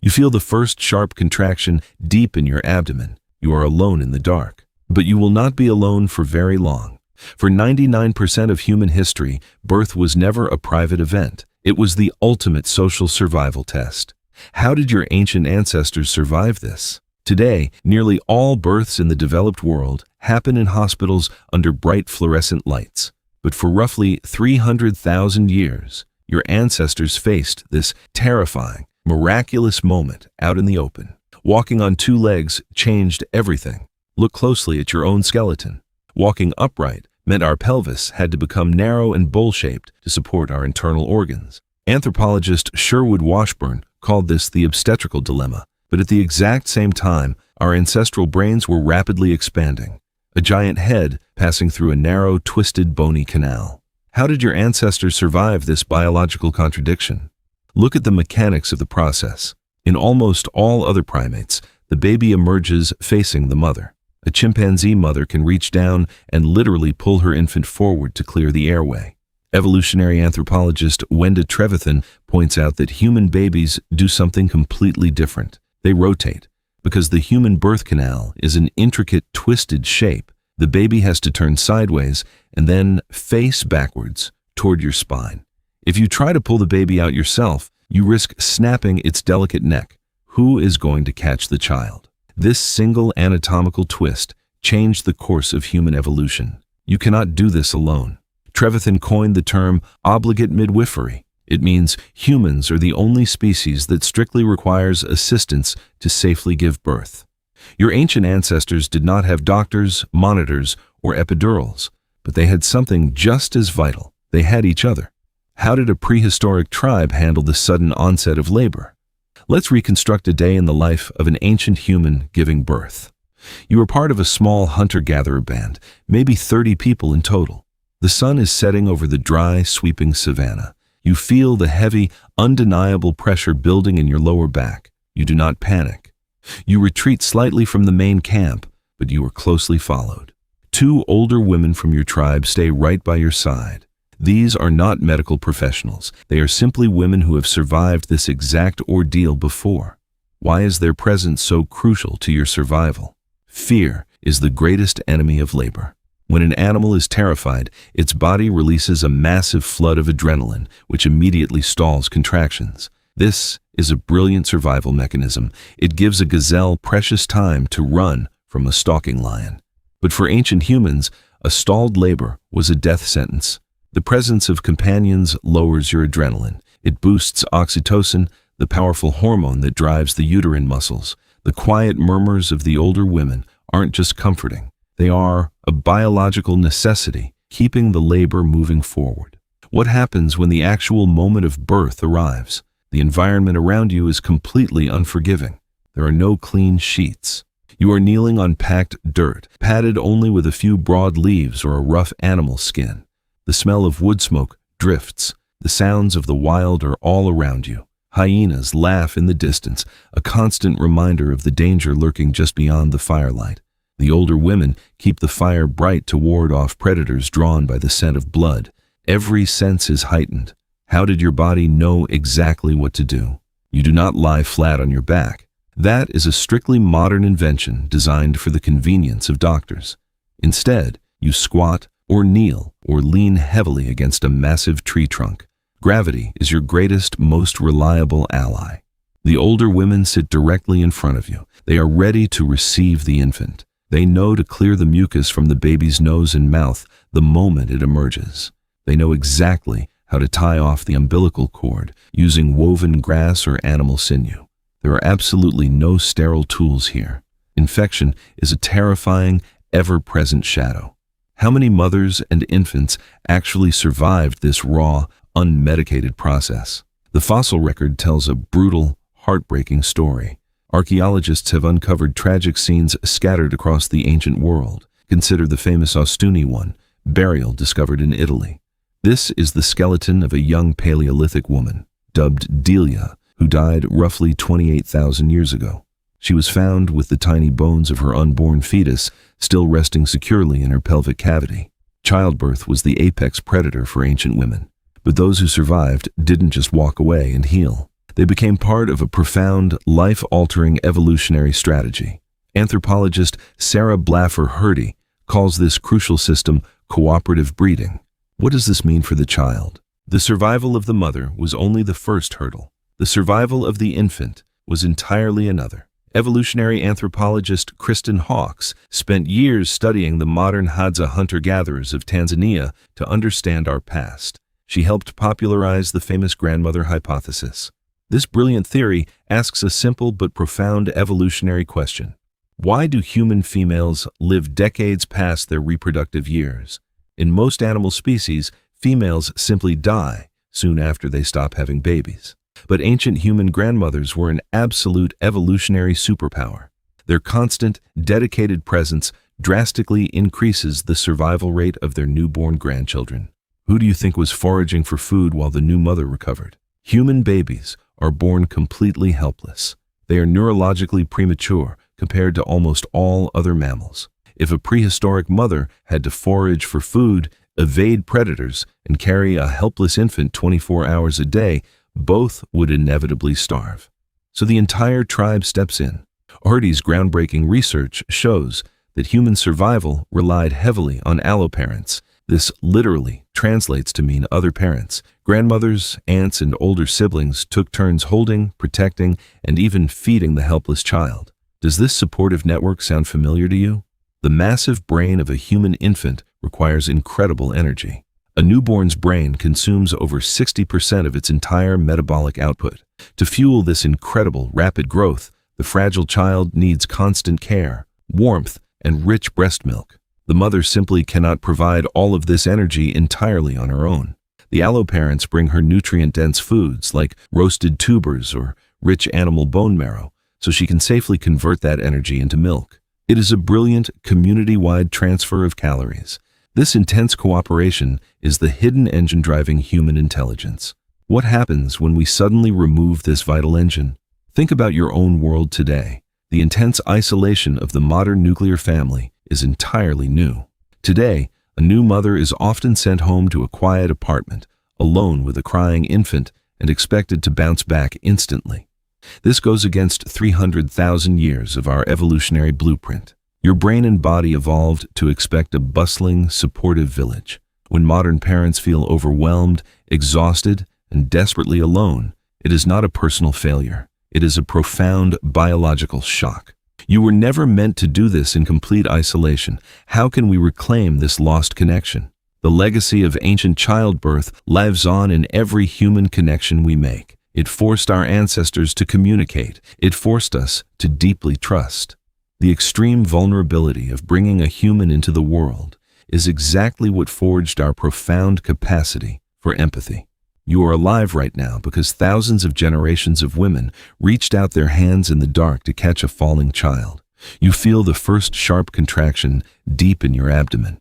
You feel the first sharp contraction deep in your abdomen. You are alone in the dark. But you will not be alone for very long. For 99% of human history, birth was never a private event. It was the ultimate social survival test. How did your ancient ancestors survive this? Today, nearly all births in the developed world happen in hospitals under bright fluorescent lights. But for roughly 300,000 years, your ancestors faced this terrifying, miraculous moment out in the open. Walking on two legs changed everything. Look closely at your own skeleton. Walking upright meant our pelvis had to become narrow and bowl-shaped to support our internal organs. Anthropologist Sherwood Washburn called this the obstetrical dilemma. But at the exact same time, our ancestral brains were rapidly expanding, a giant head passing through a narrow, twisted, bony canal. How did your ancestors survive this biological contradiction? Look at the mechanics of the process. In almost all other primates, the baby emerges facing the mother. A chimpanzee mother can reach down and literally pull her infant forward to clear the airway. Evolutionary anthropologist Wenda Trevathan points out that human babies do something completely different. They rotate. Because the human birth canal is an intricate, twisted shape, the baby has to turn sideways and then face backwards toward your spine. If you try to pull the baby out yourself, you risk snapping its delicate neck. Who is going to catch the child? This single anatomical twist changed the course of human evolution. You cannot do this alone. Trevathan coined the term obligate midwifery. It means humans are the only species that strictly requires assistance to safely give birth. Your ancient ancestors did not have doctors, monitors, or epidurals, but they had something just as vital. They had each other. How did a prehistoric tribe handle the sudden onset of labor? Let's reconstruct a day in the life of an ancient human giving birth. You are part of a small hunter-gatherer band, maybe 30 people in total. The sun is setting over the dry, sweeping savanna. You feel the heavy, undeniable pressure building in your lower back. You do not panic. You retreat slightly from the main camp, but you are closely followed. Two older women from your tribe stay right by your side. These are not medical professionals. They are simply women who have survived this exact ordeal before. Why is their presence so crucial to your survival? Fear is the greatest enemy of labor. When an animal is terrified, its body releases a massive flood of adrenaline, which immediately stalls contractions. This is a brilliant survival mechanism. It gives a gazelle precious time to run from a stalking lion. But for ancient humans, a stalled labor was a death sentence. The presence of companions lowers your adrenaline. It boosts oxytocin, the powerful hormone that drives the uterine muscles. The quiet murmurs of the older women aren't just comforting. They are a biological necessity, keeping the labor moving forward. What happens when the actual moment of birth arrives? The environment around you is completely unforgiving. There are no clean sheets. You are kneeling on packed dirt, padded only with a few broad leaves or a rough animal skin. The smell of wood smoke drifts. The sounds of the wild are all around you. Hyenas laugh in the distance, a constant reminder of the danger lurking just beyond the firelight. The older women keep the fire bright to ward off predators drawn by the scent of blood. Every sense is heightened. How did your body know exactly what to do? You do not lie flat on your back. That is a strictly modern invention designed for the convenience of doctors. Instead, you squat or kneel or lean heavily against a massive tree trunk. Gravity is your greatest, most reliable ally. The older women sit directly in front of you. They are ready to receive the infant. They know to clear the mucus from the baby's nose and mouth the moment it emerges. They know exactly how to tie off the umbilical cord using woven grass or animal sinew. There are absolutely no sterile tools here. Infection is a terrifying, ever-present shadow. How many mothers and infants actually survived this raw, unmedicated process? The fossil record tells a brutal, heartbreaking story. Archaeologists have uncovered tragic scenes scattered across the ancient world. Consider the famous Ostuni one, burial discovered in Italy. This is the skeleton of a young Paleolithic woman, dubbed Delia, who died roughly 28,000 years ago. She was found with the tiny bones of her unborn fetus still resting securely in her pelvic cavity. Childbirth was the apex predator for ancient women. But those who survived didn't just walk away and heal. They became part of a profound, life-altering evolutionary strategy. Anthropologist Sarah Blaffer-Hrdy calls this crucial system cooperative breeding. What does this mean for the child? The survival of the mother was only the first hurdle. The survival of the infant was entirely another. Evolutionary anthropologist Kristen Hawkes spent years studying the modern Hadza hunter-gatherers of Tanzania to understand our past. She helped popularize the famous grandmother hypothesis. This brilliant theory asks a simple but profound evolutionary question. Why do human females live decades past their reproductive years? In most animal species, females simply die soon after they stop having babies. But ancient human grandmothers were an absolute evolutionary superpower. Their constant, dedicated presence drastically increases the survival rate of their newborn grandchildren. Who do you think was foraging for food while the new mother recovered? Human babies are born completely helpless. They are neurologically premature compared to almost all other mammals. If a prehistoric mother had to forage for food, evade predators, and carry a helpless infant 24 hours a day, both would inevitably starve. So the entire tribe steps in. Hrdy's groundbreaking research shows that human survival relied heavily on alloparents. This literally translates to mean other parents. Grandmothers, aunts, and older siblings took turns holding, protecting, and even feeding the helpless child. Does this supportive network sound familiar to you? The massive brain of a human infant requires incredible energy. A newborn's brain consumes over 60% of its entire metabolic output. To fuel this incredible, rapid growth, the fragile child needs constant care, warmth, and rich breast milk. The mother simply cannot provide all of this energy entirely on her own. The alloparents bring her nutrient-dense foods like roasted tubers or rich animal bone marrow, so she can safely convert that energy into milk. It is a brilliant, community-wide transfer of calories. This intense cooperation is the hidden engine driving human intelligence. What happens when we suddenly remove this vital engine? Think about your own world today. The intense isolation of the modern nuclear family is entirely new. Today, a new mother is often sent home to a quiet apartment, alone with a crying infant, and expected to bounce back instantly. This goes against 300,000 years of our evolutionary blueprint. Your brain and body evolved to expect a bustling, supportive village. When modern parents feel overwhelmed, exhausted, and desperately alone, it is not a personal failure. It is a profound biological shock. You were never meant to do this in complete isolation. How can we reclaim this lost connection? The legacy of ancient childbirth lives on in every human connection we make. It forced our ancestors to communicate. It forced us to deeply trust. The extreme vulnerability of bringing a human into the world is exactly what forged our profound capacity for empathy. You are alive right now because thousands of generations of women reached out their hands in the dark to catch a falling child. You feel the first sharp contraction deep in your abdomen.